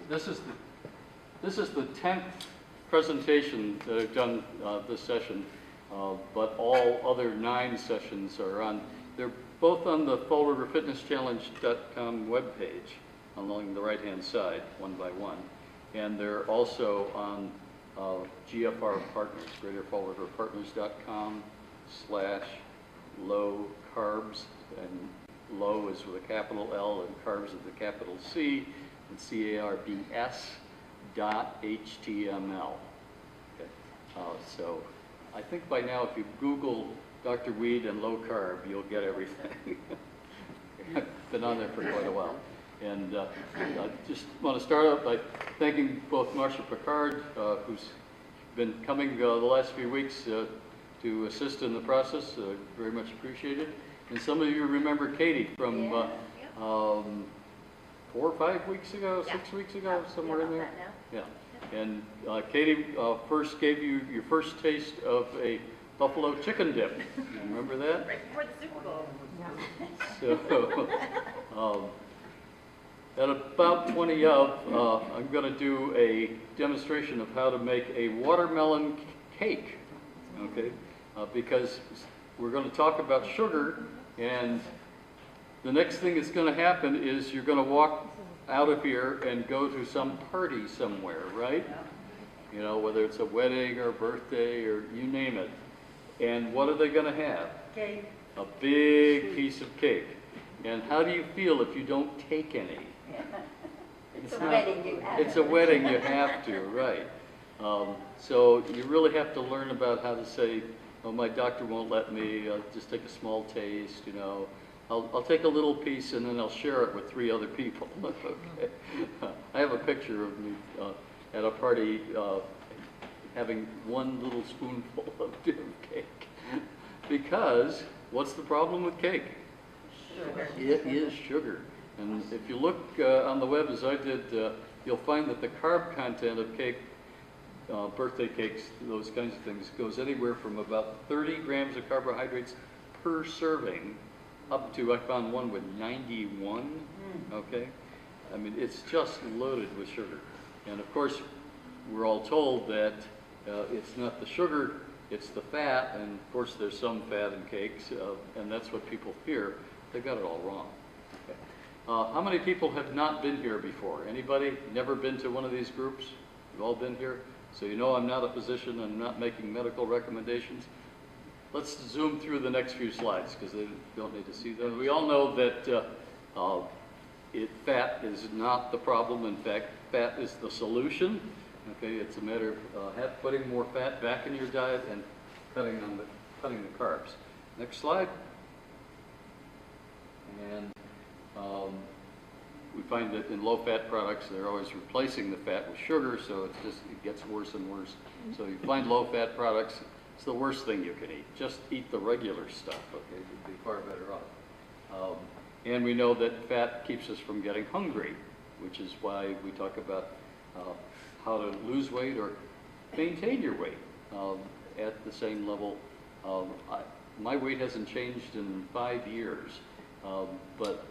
this is the 10th presentation that I've done this session, but all other 9 sessions are on. They're both on the FallRiverFitnessChallenge.com webpage along the right-hand side, one by one, and they're also on GFR Partners, GreaterFallRiverPartners.com/low carbs, and low is with a capital L and carbs with a capital C, and CARBS.html. Okay. So I think by now if you Google Dr. Weed and low carb, you'll get everything. I've been on there for quite a while. And I just want to start out by thanking both Marcia Picard, who's been coming the last few weeks to assist in the process, very much appreciated. And some of you remember Katie from 4 or 5 weeks ago, 6 weeks ago, somewhere in there. Yeah. And Katie first gave you your first taste of a buffalo chicken dip. You remember that? Right before the Super Bowl. So, at about 20 of, I'm going to do a demonstration of how to make a watermelon cake, okay? Because we're going to talk about sugar, and the next thing that's going to happen is you're going to walk out of here and go to some party somewhere, right? You know, whether it's a wedding or a birthday or you name it. And what are they going to have? Cake. A big piece of cake. And how do you feel if you don't take any? It's a wedding you have. It's a wedding you have to, right. So you really have to learn about how to say, oh, my doctor won't let me, I'll just take a small taste, you know. I'll take a little piece and then I'll share it with 3 other people. Okay. I have a picture of me at a party having 1 little spoonful of cake. Because what's the problem with cake? Sugar. It is sugar. And if you look on the web as I did, you'll find that the carb content of cake, birthday cakes, those kinds of things, goes anywhere from about 30 grams of carbohydrates per serving up to, I found one with 91, okay? I mean, it's just loaded with sugar. And of course, we're all told that it's not the sugar, it's the fat, and of course there's some fat in cakes, and that's what people fear. They got it all wrong. Okay. How many people have not been here before? Anybody never been to one of these groups? You've all been here? So you know I'm not a physician, I'm not making medical recommendations. Let's zoom through the next few slides because they don't need to see them. We all know that fat is not the problem. In fact, fat is the solution. Okay, it's a matter of putting more fat back in your diet and cutting the carbs. Next slide. And we find that in low-fat products, they're always replacing the fat with sugar, so it gets worse and worse. So you find low-fat products, it's the worst thing you can eat. Just eat the regular stuff, okay? You'd be far better off. And we know that fat keeps us from getting hungry, which is why we talk about how to lose weight or maintain your weight at the same level. My weight hasn't changed in 5 years, but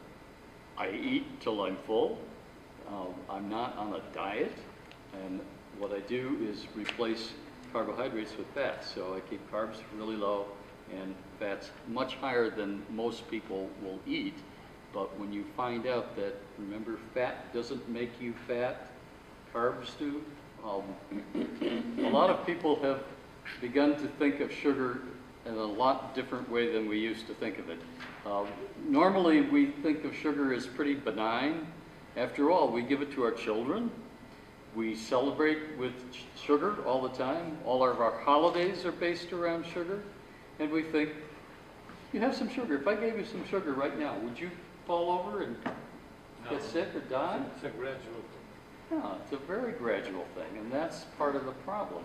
I eat till I'm full. I'm not on a diet, and what I do is replace carbohydrates with fats. So I keep carbs really low and fats much higher than most people will eat. But when you find out that, remember, fat doesn't make you fat, carbs do. A lot of people have begun to think of sugar in a lot different way than we used to think of it. Normally we think of sugar as pretty benign. After all, we give it to our children. We celebrate with sugar all the time. All of our holidays are based around sugar. And we think, you have some sugar. If I gave you some sugar right now, would you fall over and get sick or die? It's a gradual thing. Yeah, it's a very gradual thing. And that's part of the problem,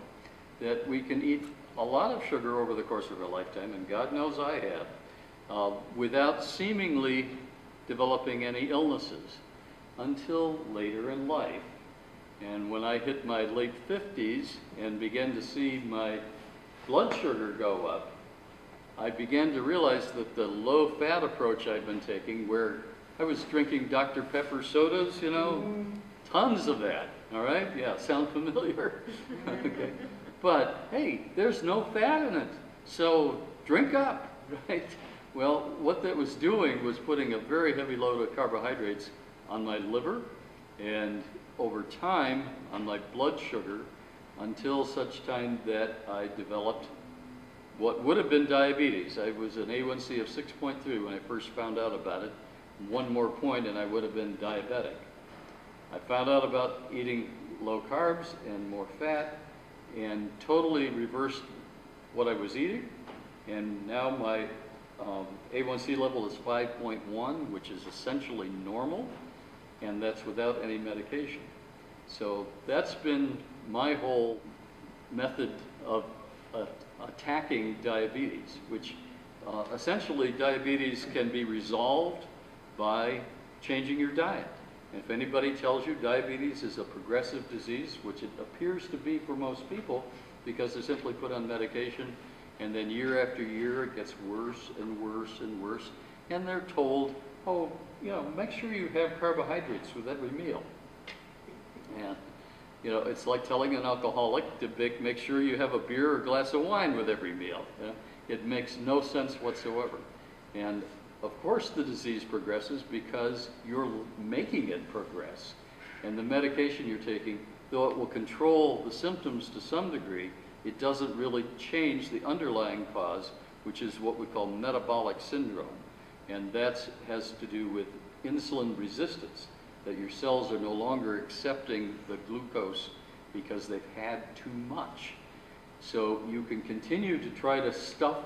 that we can eat a lot of sugar over the course of our lifetime, and God knows I have, without seemingly developing any illnesses until later in life. And when I hit my late 50s and began to see my blood sugar go up, I began to realize that the low-fat approach I'd been taking, where I was drinking Dr. Pepper sodas, you know, Tons of that, all right? Yeah, sound familiar? Okay. But, hey, there's no fat in it, so drink up, right? Well, what that was doing was putting a very heavy load of carbohydrates on my liver and over time on my blood sugar until such time that I developed what would have been diabetes. I was an A1C of 6.3 when I first found out about it. One more point and I would have been diabetic. I found out about eating low carbs and more fat and totally reversed what I was eating. And now my A1C level is 5.1, which is essentially normal, and that's without any medication. So that's been my whole method of attacking diabetes, which essentially diabetes can be resolved by changing your diet. And if anybody tells you diabetes is a progressive disease, which it appears to be for most people because they're simply put on medication, and then year after year it gets worse and worse and worse, and they're told, oh, you know, make sure you have carbohydrates with every meal. And you know, it's like telling an alcoholic to make sure you have a beer or a glass of wine with every meal. You know? It makes no sense whatsoever. And of course the disease progresses because you're making it progress. And the medication you're taking, though it will control the symptoms to some degree, it doesn't really change the underlying cause, which is what we call metabolic syndrome. And that has to do with insulin resistance, that your cells are no longer accepting the glucose because they've had too much. So you can continue to try to stuff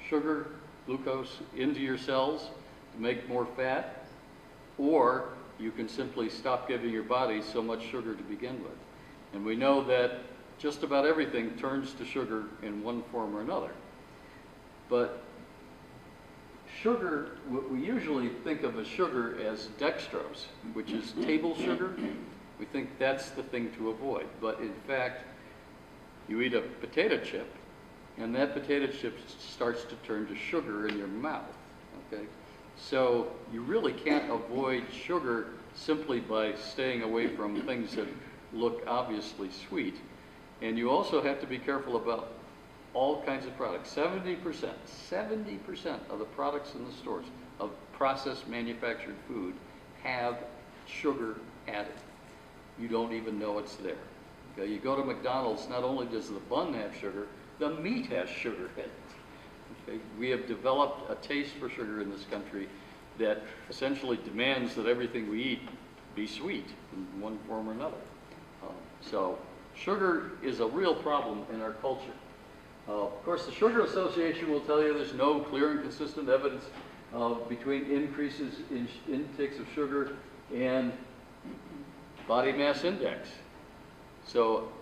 sugar, glucose into your cells to make more fat, or you can simply stop giving your body so much sugar to begin with. And we know that just about everything turns to sugar in one form or another. But sugar, what we usually think of as sugar as dextrose, which is table sugar. We think that's the thing to avoid. But in fact, you eat a potato chip, and that potato chip starts to turn to sugar in your mouth, okay? So you really can't avoid sugar simply by staying away from things that look obviously sweet. And you also have to be careful about all kinds of products. 70% of the products in the stores of processed manufactured food have sugar added. You don't even know it's there. Okay? You go to McDonald's, not only does the bun have sugar, the meat has sugar in it. Okay? We have developed a taste for sugar in this country that essentially demands that everything we eat be sweet in one form or another. So sugar is a real problem in our culture. Of course, the Sugar Association will tell you there's no clear and consistent evidence between increases in intakes of sugar and body mass index. So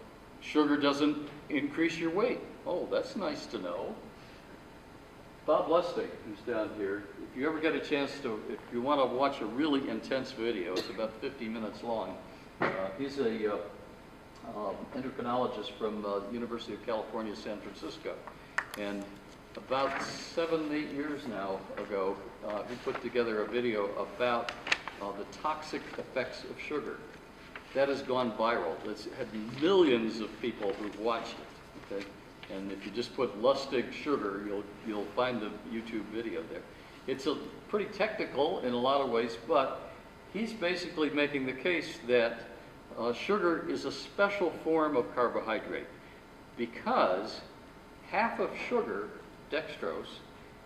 sugar doesn't increase your weight. Oh, that's nice to know. Bob Lustig, who's down here, if you ever get a chance to, if you want to watch a really intense video, it's about 50 minutes long. He's a endocrinologist from University of California, San Francisco. And about 7, 8 years now ago, he put together a video about the toxic effects of sugar. That has gone viral. It's had millions of people who've watched it, okay? And if you just put Lustig sugar, you'll find the YouTube video there. It's pretty technical in a lot of ways, but he's basically making the case that sugar is a special form of carbohydrate because half of sugar, dextrose,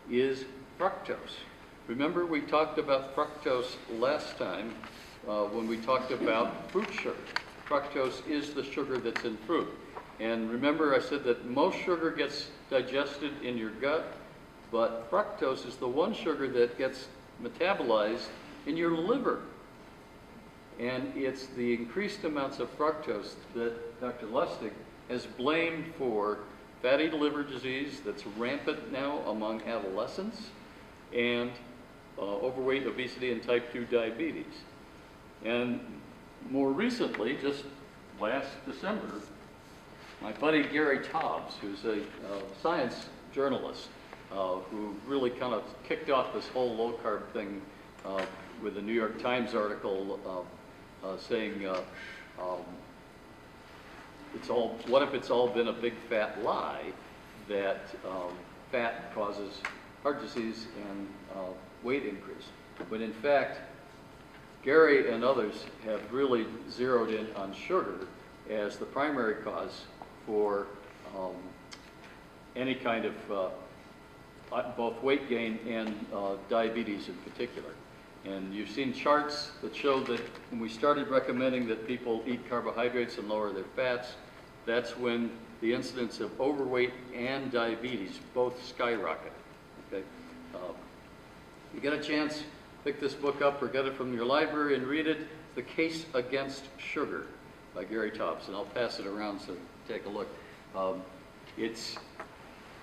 is fructose. Remember we talked about fructose last time when we talked about fruit sugar. Fructose is the sugar that's in fruit. And remember I said that most sugar gets digested in your gut, but fructose is the one sugar that gets metabolized in your liver. And it's the increased amounts of fructose that Dr. Lustig has blamed for fatty liver disease that's rampant now among adolescents and overweight, obesity, and type 2 diabetes. And more recently, just last December, my buddy Gary Taubes, who's a science journalist who really kind of kicked off this whole low-carb thing with a New York Times article saying, what if it's all been a big fat lie that fat causes heart disease and weight increase? When in fact, Gary and others have really zeroed in on sugar as the primary cause for any kind of both weight gain and diabetes in particular. And you've seen charts that show that when we started recommending that people eat carbohydrates and lower their fats, that's when the incidence of overweight and diabetes both skyrocketed. Okay? You get a chance, pick this book up or get it from your library and read it, The Case Against Sugar by Gary Taubes, and I'll pass it around so take a look. It's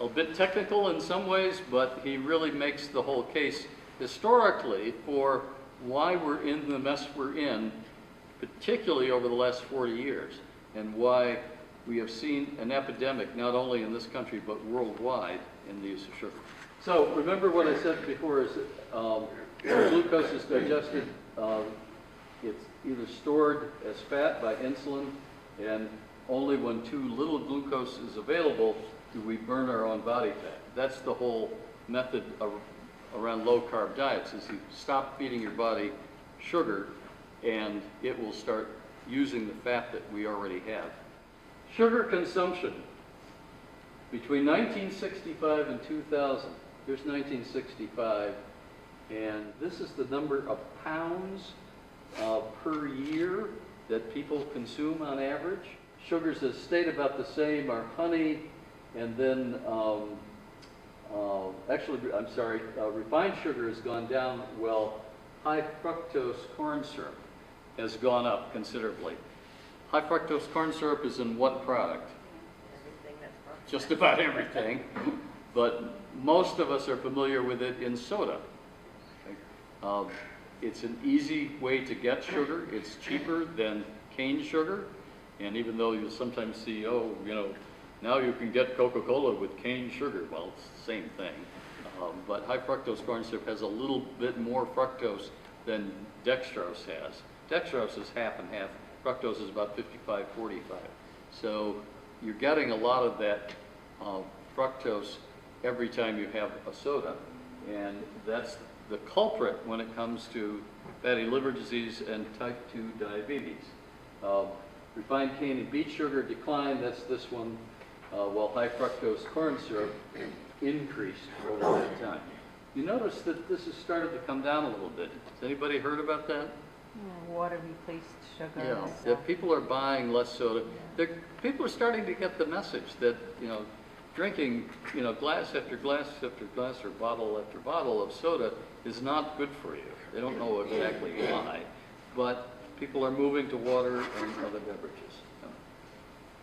a bit technical in some ways, but he really makes the whole case historically for why we're in the mess we're in, particularly over the last 40 years, and why we have seen an epidemic, not only in this country, but worldwide, in the use of sugar. So remember what I said before is that when glucose is digested, it's either stored as fat by insulin, and only when too little glucose is available do we burn our own body fat. That's the whole method around low-carb diets, is you stop feeding your body sugar, and it will start using the fat that we already have. Sugar consumption between 1965 and 2000. Here's 1965, and this is the number of pounds per year that people consume on average. Sugars that stayed about the same are honey, and then refined sugar has gone down, while high fructose corn syrup has gone up considerably. High fructose corn syrup is in what product? Everything that's processed. Just about everything, but most of us are familiar with it in soda. Okay? It's an easy way to get sugar. It's cheaper than cane sugar, and even though you'll sometimes see, oh, you know, now you can get Coca-Cola with cane sugar. Well, it's the same thing. But high fructose corn syrup has a little bit more fructose than dextrose has. Dextrose is half and half. Fructose is about 55-45. So you're getting a lot of that fructose every time you have a soda. And that's the culprit when it comes to fatty liver disease and type 2 diabetes. Refined cane and beet sugar declined, that's this one, while high fructose corn syrup increased over that time. You notice that this has started to come down a little bit. Has anybody heard about that? Water replaced sugar. Yeah, So. that people are buying less soda. People are starting to get the message that, you know, drinking, you know, glass after glass after glass or bottle after bottle of soda is not good for you. They don't know exactly why, but people are moving to water and other beverages.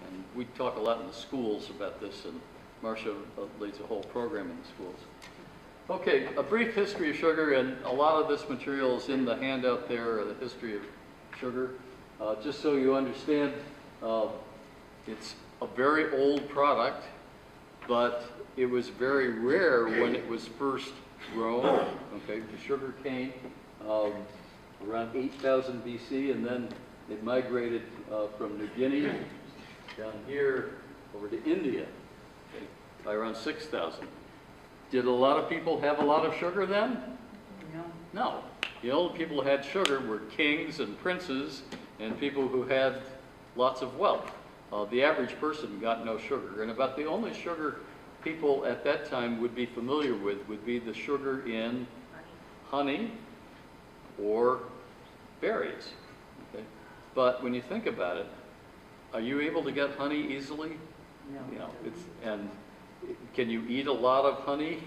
And we talk a lot in the schools about this, and Marcia leads a whole program in the schools. Okay, a brief history of sugar, and a lot of this material is in the handout there, the history of sugar. Just so you understand, it's a very old product, but it was very rare when it was first grown. Okay, the sugar cane around 8,000 BC, and then it migrated from New Guinea down here over to India, okay, by around 6,000. Did a lot of people have a lot of sugar then? No. No. The only people who had sugar were kings and princes and people who had lots of wealth. The average person got no sugar, and about the only sugar people at that time would be familiar with would be the sugar in honey or berries. Okay? But when you think about it, are you able to get honey easily? No. You know, and can you eat a lot of honey?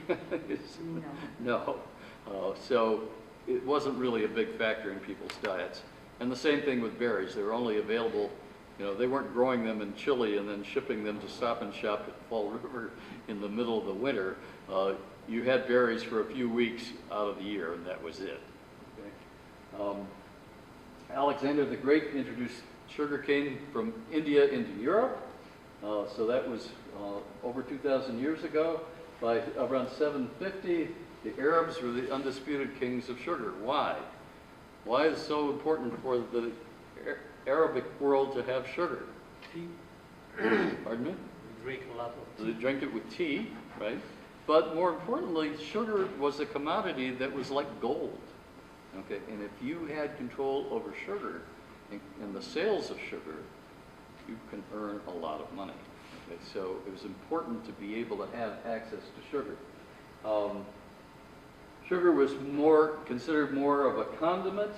No. No. So it wasn't really a big factor in people's diets. And the same thing with berries. They were only available, you know, they weren't growing them in Chile and then shipping them to Stop and Shop at Fall River in the middle of the winter. You had berries for a few weeks out of the year, and that was it. Okay? Alexander the Great introduced sugarcane from India into Europe. So that was over 2,000 years ago. By around 750, the Arabs were the undisputed kings of sugar. Why? Why is it so important for the Arabic world to have sugar. Tea, Pardon me? we drink a lot of They tea. drink it with tea, right? But more importantly, sugar was a commodity that was like gold. Okay, and if you had control over sugar and the sales of sugar, you can earn a lot of money. Okay, so it was important to be able to have access to sugar. Sugar was considered more of a condiment,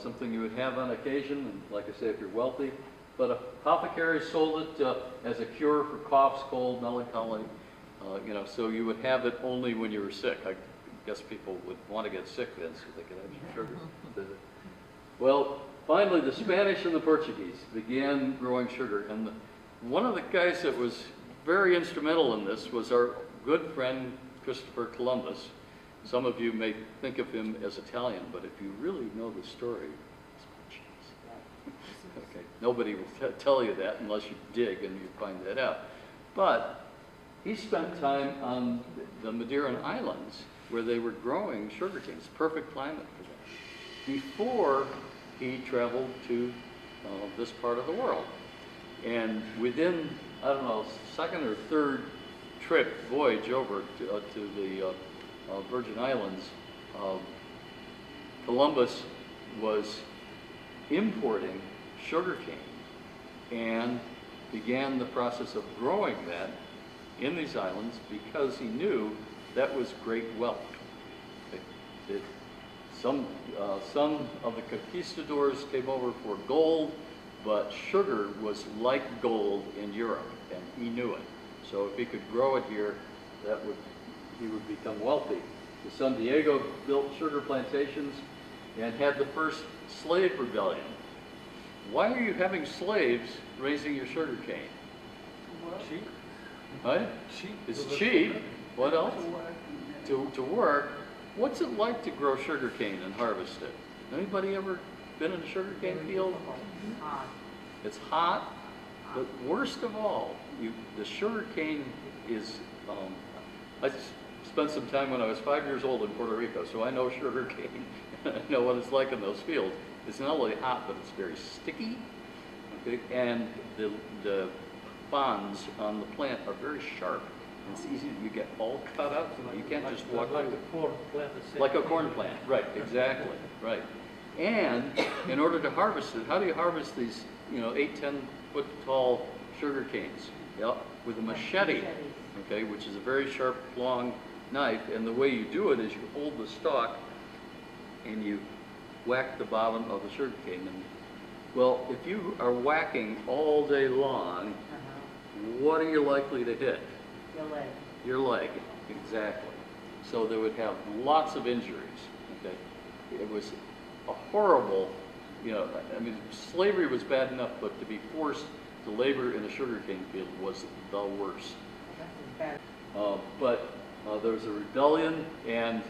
something you would have on occasion, and like I say, if you're wealthy. But apothecaries sold it as a cure for coughs, cold, melancholy. You know, so you would have it only when you were sick. I guess people would want to get sick then, so they could have some sugar. Well, finally, the Spanish and the Portuguese began growing sugar, and one of the guys that was very instrumental in this was our good friend Christopher Columbus. Some of you may think of him as Italian, but if you really know the story, it's Portuguese. Okay, nobody will tell you that unless you dig and you find that out. But he spent time on the Madeiran Islands where they were growing sugar canes, perfect climate for that, before he traveled to this part of the world. And within, I don't know, second or third voyage over to the Virgin Islands, Columbus was importing sugarcane and began the process of growing that in these islands because he knew that was great wealth. Some of the conquistadors came over for gold, but sugar was like gold in Europe, and he knew it. So if he could grow it here, he would become wealthy. The San Diego built sugar plantations and had the first slave rebellion. Why are you having slaves raising your sugar cane? Cheap, Right? cheap. It's cheap. What else? To work. What's it like to grow sugar cane and harvest it? Anybody ever been in a sugar cane field? Hot. It's hot, but worst of all, the sugar cane is, I spent some time when I was 5 years old in Puerto Rico, so I know sugar cane. I know what it's like in those fields. It's not only hot, but it's very sticky, okay? And the bonds on the plant are very sharp. It's easy, you get all cut up, you can't just walk like over. a corn plant. the same. Like a corn plant, right, exactly, right. And in order to harvest it, how do you harvest these, 8, 10 foot tall sugar canes? Yep, with a machete, okay, which is a very sharp, long knife. And the way you do it is you hold the stalk and you whack the bottom of the sugar cane. And, well, if you are whacking all day long, what are you likely to hit? Your leg. Your leg, exactly. So they would have lots of injuries, okay? It was a horrible, I mean, slavery was bad enough, but to be forced to labor in a sugarcane field was the worst. That's bad. But there was a rebellion, and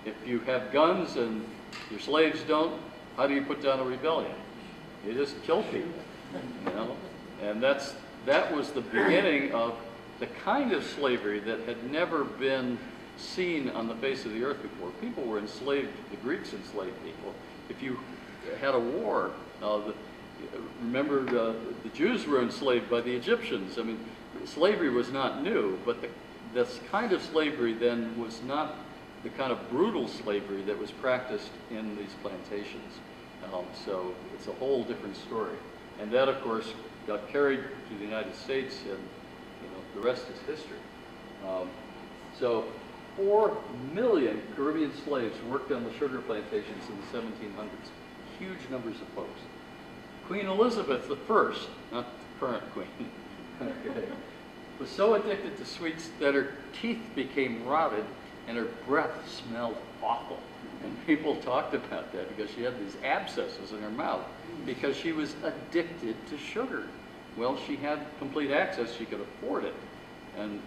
if you have guns and your slaves don't, how do you put down a rebellion? You just kill people, And that was the beginning of the kind of slavery that had never been seen on the face of the earth before. People were enslaved, the Greeks enslaved people. If you had a war, remember the Jews were enslaved by the Egyptians. I mean, slavery was not new, but this kind of slavery then was not the kind of brutal slavery that was practiced in these plantations. So it's a whole different story. And that, of course, got carried to the United States, and the rest is history. So 4 million Caribbean slaves worked on the sugar plantations in the 1700s. Huge numbers of folks. Queen Elizabeth I, not the current queen, okay, was so addicted to sweets that her teeth became rotted and her breath smelled awful. And people talked about that because she had these abscesses in her mouth because she was addicted to sugar. Well, she had complete access, she could afford it. And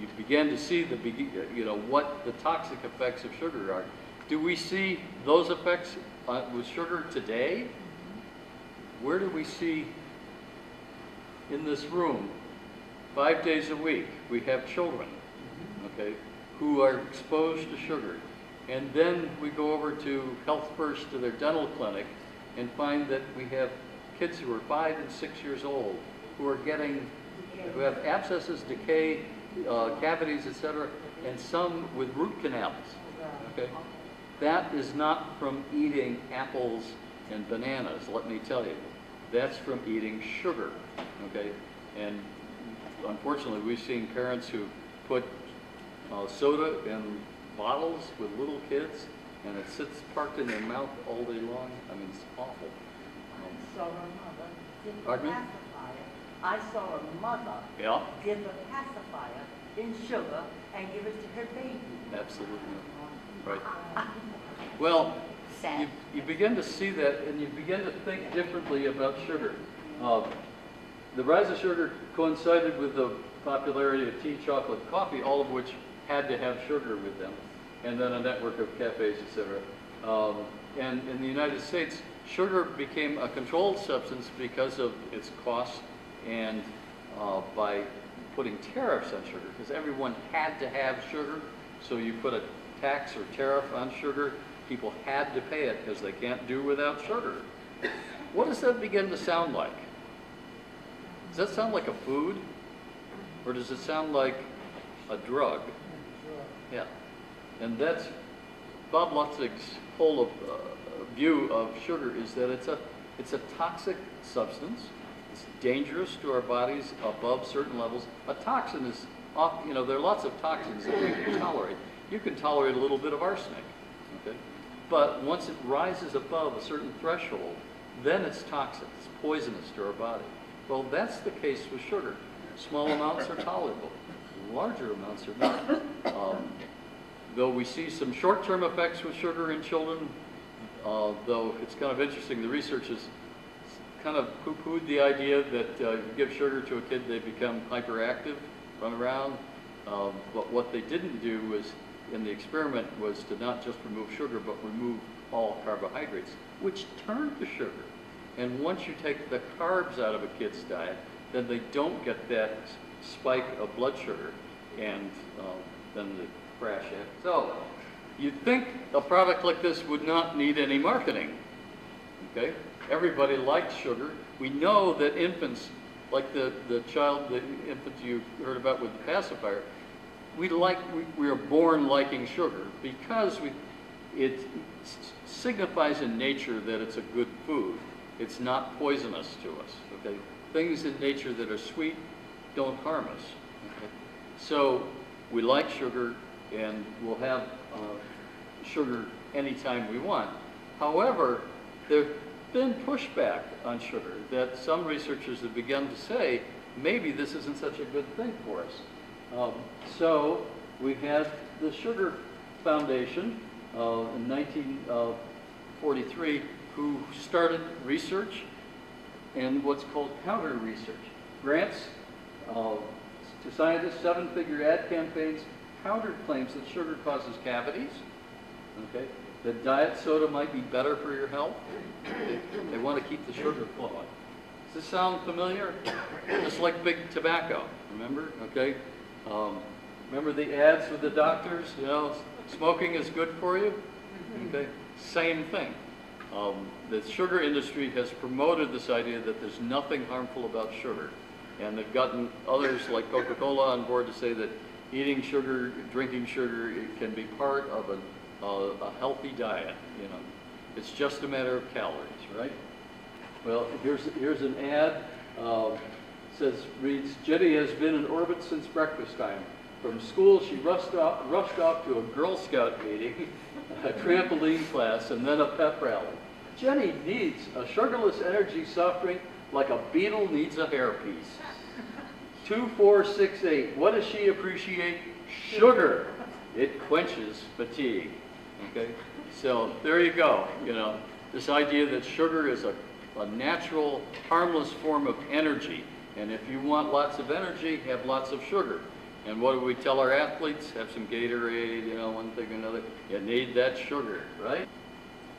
you began to see what the toxic effects of sugar are. Do we see those effects with sugar today? Where do we see in this room, 5 days a week, we have children, okay, who are exposed to sugar. And then we go over to Health First to their dental clinic, and find that we have kids who are 5 and 6 years old who have abscesses, decay, cavities, etc., and some with root canals. Okay, that is not from eating apples and bananas. Let me tell you, that's from eating sugar. Okay, and unfortunately, we've seen parents who put soda in bottles with little kids, and it sits parked in their mouth all day long. I mean, it's awful. I saw her mother dip a Pardon me? pacifier. I saw her mother Yeah, dip a pacifier in sugar and give it to her baby. absolutely. Right. Well, Sad. you begin to see that, and you begin to think differently about sugar. The rise of sugar coincided with the popularity of tea, chocolate, coffee, all of which had to have sugar with them, and then a network of cafes, etc. And in the United States, sugar became a controlled substance because of its cost and by putting tariffs on sugar, because everyone had to have sugar, so you put a tax or tariff on sugar. People had to pay it because they can't do without sugar. What does that begin to sound like? Does that sound like a food? Or does it sound like a drug? Yeah. And that's Bob Lutzig's whole view of sugar is that it's a toxic substance. It's dangerous to our bodies above certain levels. A toxin is, there are lots of toxins that we can tolerate. You can tolerate a little bit of arsenic, okay? But once it rises above a certain threshold, then it's toxic. It's poisonous to our body. Well, that's the case with sugar. Small amounts are tolerable. Larger amounts are not. Though we see some short-term effects with sugar in children, though it's kind of interesting, the research has kind of poo-pooed the idea that if you give sugar to a kid, they become hyperactive, run around. But what they didn't do was, in the experiment, was to not just remove sugar, but remove all carbohydrates, which turn to sugar. And once you take the carbs out of a kid's diet, then they don't get that spike of blood sugar, and then the crash happens. So, you'd think a product like this would not need any marketing, okay? Everybody likes sugar. We know that infants, like the infant you heard about with the pacifier, we are born liking sugar because it signifies in nature that it's a good food. It's not poisonous to us, okay? Things in nature that are sweet don't harm us, okay? So we like sugar, and we'll have sugar anytime we want. However, there's been pushback on sugar that some researchers have begun to say, maybe this isn't such a good thing for us. So we had the Sugar Foundation in 1943 who started research and what's called counter research. Grants to scientists, 7-figure ad campaigns, countered claims that sugar causes cavities, okay? That diet soda might be better for your health. They want to keep the sugar flowing. Does this sound familiar? Just like big tobacco, remember? Okay. Remember the ads with the doctors? Smoking is good for you. Okay. Same thing. The sugar industry has promoted this idea that there's nothing harmful about sugar, and they've gotten others like Coca-Cola on board to say that eating sugar, drinking sugar, it can be part of a healthy diet. It's just a matter of calories, right? Well, here's an ad. Reads, Jenny has been in orbit since breakfast time. From school, she rushed off to a Girl Scout meeting, a trampoline class, and then a pep rally. Jenny needs a sugarless energy soft drink like a beetle needs a hairpiece. 2468. What does she appreciate? Sugar. It quenches fatigue. Okay? So there you go. This idea that sugar is a natural, harmless form of energy. And if you want lots of energy, have lots of sugar. And what do we tell our athletes? Have some Gatorade, one thing or another. You need that sugar, right?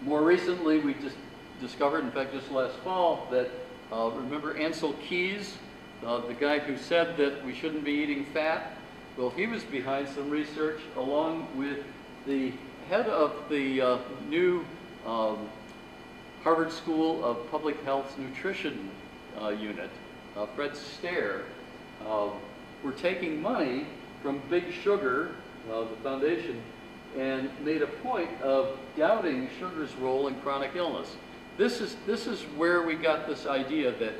More recently, we just discovered, in fact, just last fall, that remember Ansel Keys, the guy who said that we shouldn't be eating fat? Well, he was behind some research along with the head of the new Harvard School of Public Health's nutrition unit, Fred Stair, were taking money from Big Sugar, the foundation, and made a point of doubting sugar's role in chronic illness. This is where we got this idea that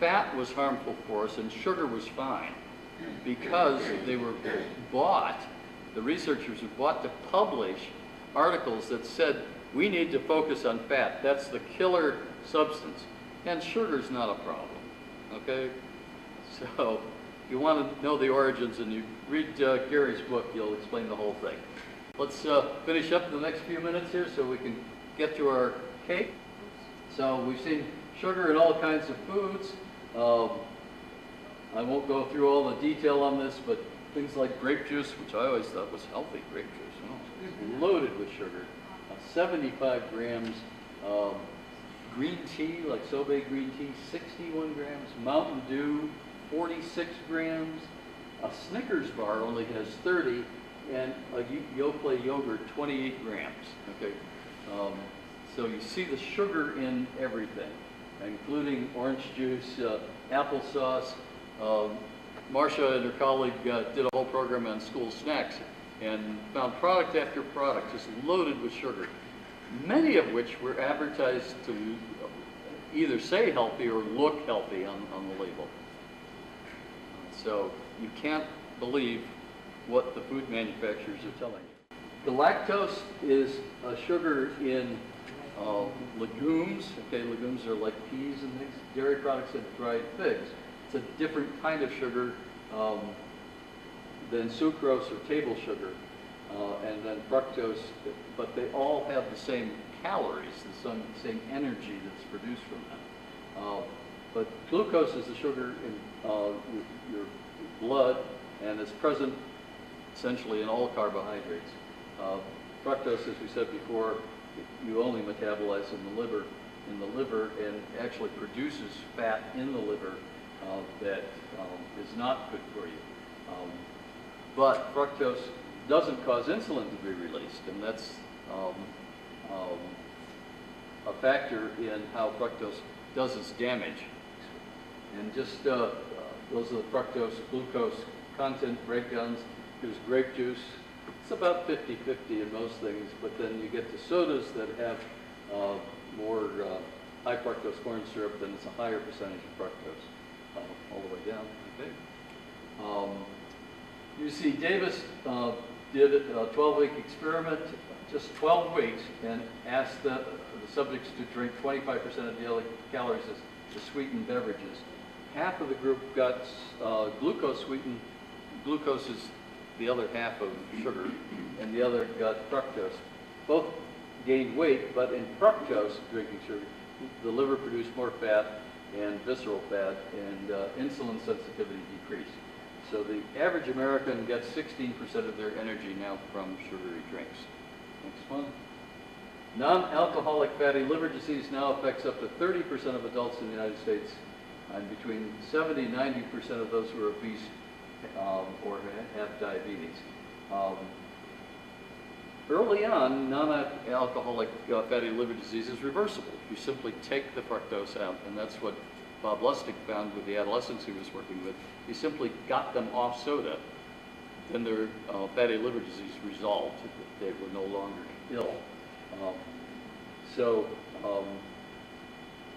fat was harmful for us and sugar was fine, because they were bought, the researchers were bought to publish articles that said we need to focus on fat. That's the killer substance, and sugar's not a problem, okay? So if you want to know the origins and you read Gary's book, you'll explain the whole thing. Let's finish up the next few minutes here so we can get to our cake. So we've seen sugar in all kinds of foods. I won't go through all the detail on this, but things like grape juice, which I always thought was healthy, grape juice, it's loaded with sugar. 75 grams. Green tea, like Sobe green tea, 61 grams. Mountain Dew, 46 grams. A Snickers bar only has 30, and a Yoplait yogurt, 28 grams. Okay, so you see the sugar in everything, including orange juice, applesauce. Marcia and her colleague did a whole program on school snacks and found product after product just loaded with sugar, many of which were advertised to either say healthy or look healthy on the label. So you can't believe what the food manufacturers are telling you. The lactose is a sugar in legumes. Okay, legumes are like peas and things. Dairy products and dried figs. It's a different kind of sugar than sucrose or table sugar, and then fructose, but they all have the same calories, the same energy that's produced from them. But glucose is the sugar in your blood, and it's present essentially in all carbohydrates. Fructose, as we said before, you only metabolize in the liver, and actually produces fat in the liver that is not good for you. But fructose doesn't cause insulin to be released, and that's a factor in how fructose does its damage. And just those are the fructose, glucose content breakdowns. There's grape juice. It's about 50-50 in most things, but then you get to sodas that have more high fructose corn syrup, then it's a higher percentage of fructose all the way down. Okay. UC Davis did a 12-week experiment, just 12 weeks, and asked the subjects to drink 25% of daily calories as sweetened beverages. Half of the group got glucose sweetened. Glucose is the other half of sugar, and the other got fructose. Both gained weight, but in fructose, drinking sugar, the liver produced more fat and visceral fat, and insulin sensitivity decreased. So the average American gets 16% of their energy now from sugary drinks. Next one. Non-alcoholic fatty liver disease now affects up to 30% of adults in the United States, and between 70 and 90% of those who are obese or have diabetes. Early on, non-alcoholic fatty liver disease is reversible. You simply take the fructose out, and that's what Bob Lustig found with the adolescents he was working with. He simply got them off soda, then their fatty liver disease resolved. They were no longer ill.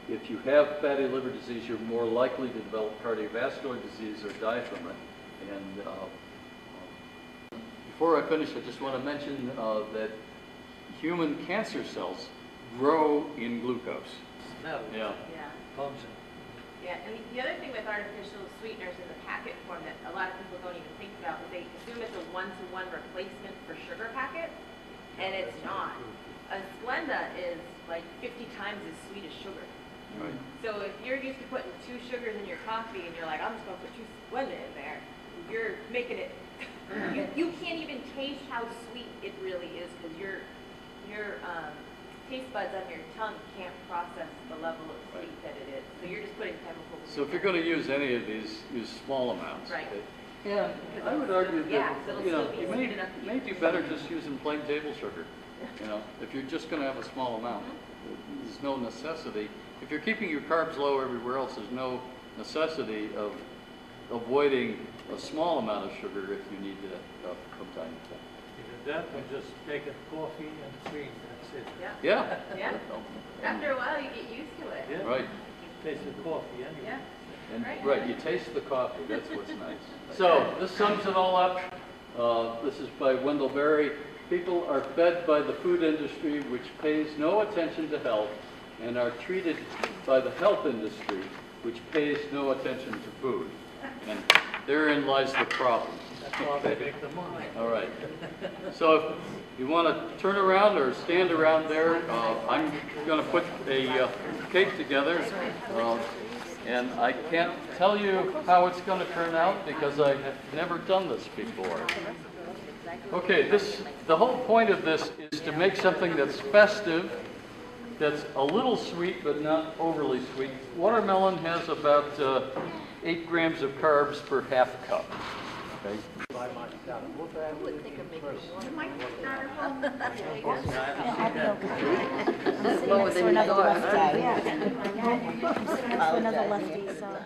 If you have fatty liver disease, you're more likely to develop cardiovascular disease or die from it. And before I finish, I just want to mention that human cancer cells grow in glucose. Smell. Yeah. Yeah. Function. Yeah, and the other thing with artificial sweeteners in the packet form that a lot of people don't even think about is they assume it's a one-to-one replacement for sugar packets, and it's not. A Splenda is like 50 times as sweet as sugar. Right. So if you're used to putting 2 sugars in your coffee and you're like, I'm just going to put 2 Splenda in there, you're making it, you can't even taste how sweet it really is because your taste buds on your tongue can't process the level of sweet that it is. So you're just putting chemicals. So if you're going to use any of these, use small amounts. Right. Yeah, I would argue Yeah, that, so you know, it'll still you be may, sweet enough to may do better just using plain table sugar. You know, if you're just going to have a small amount, there's there's no necessity. If you're keeping your carbs low everywhere else, there's no necessity of avoiding a small amount of sugar if you need it from time to time. Either that or just take a coffee and cream, that's it. Yeah, Yeah. yeah. After a while, you get used to it. Yeah. Right. Taste the coffee anyway. Yeah. And, Right. right, you taste the coffee, that's what's nice. So, this sums it all up. This is by Wendell Berry. People are fed by the food industry, which pays no attention to health, and are treated by the health industry, which pays no attention to food. And therein lies the problem. That's how they make the money. All right. So if you want to turn around or stand around there, I'm going to put a cake together. And I can't tell you how it's going to turn out because I have never done this before. Okay, the whole point of this is to make something that's festive, that's a little sweet but not overly sweet. Watermelon has about 8 grams of carbs per half cup. Okay. Lower than you thought. Another lefty, so.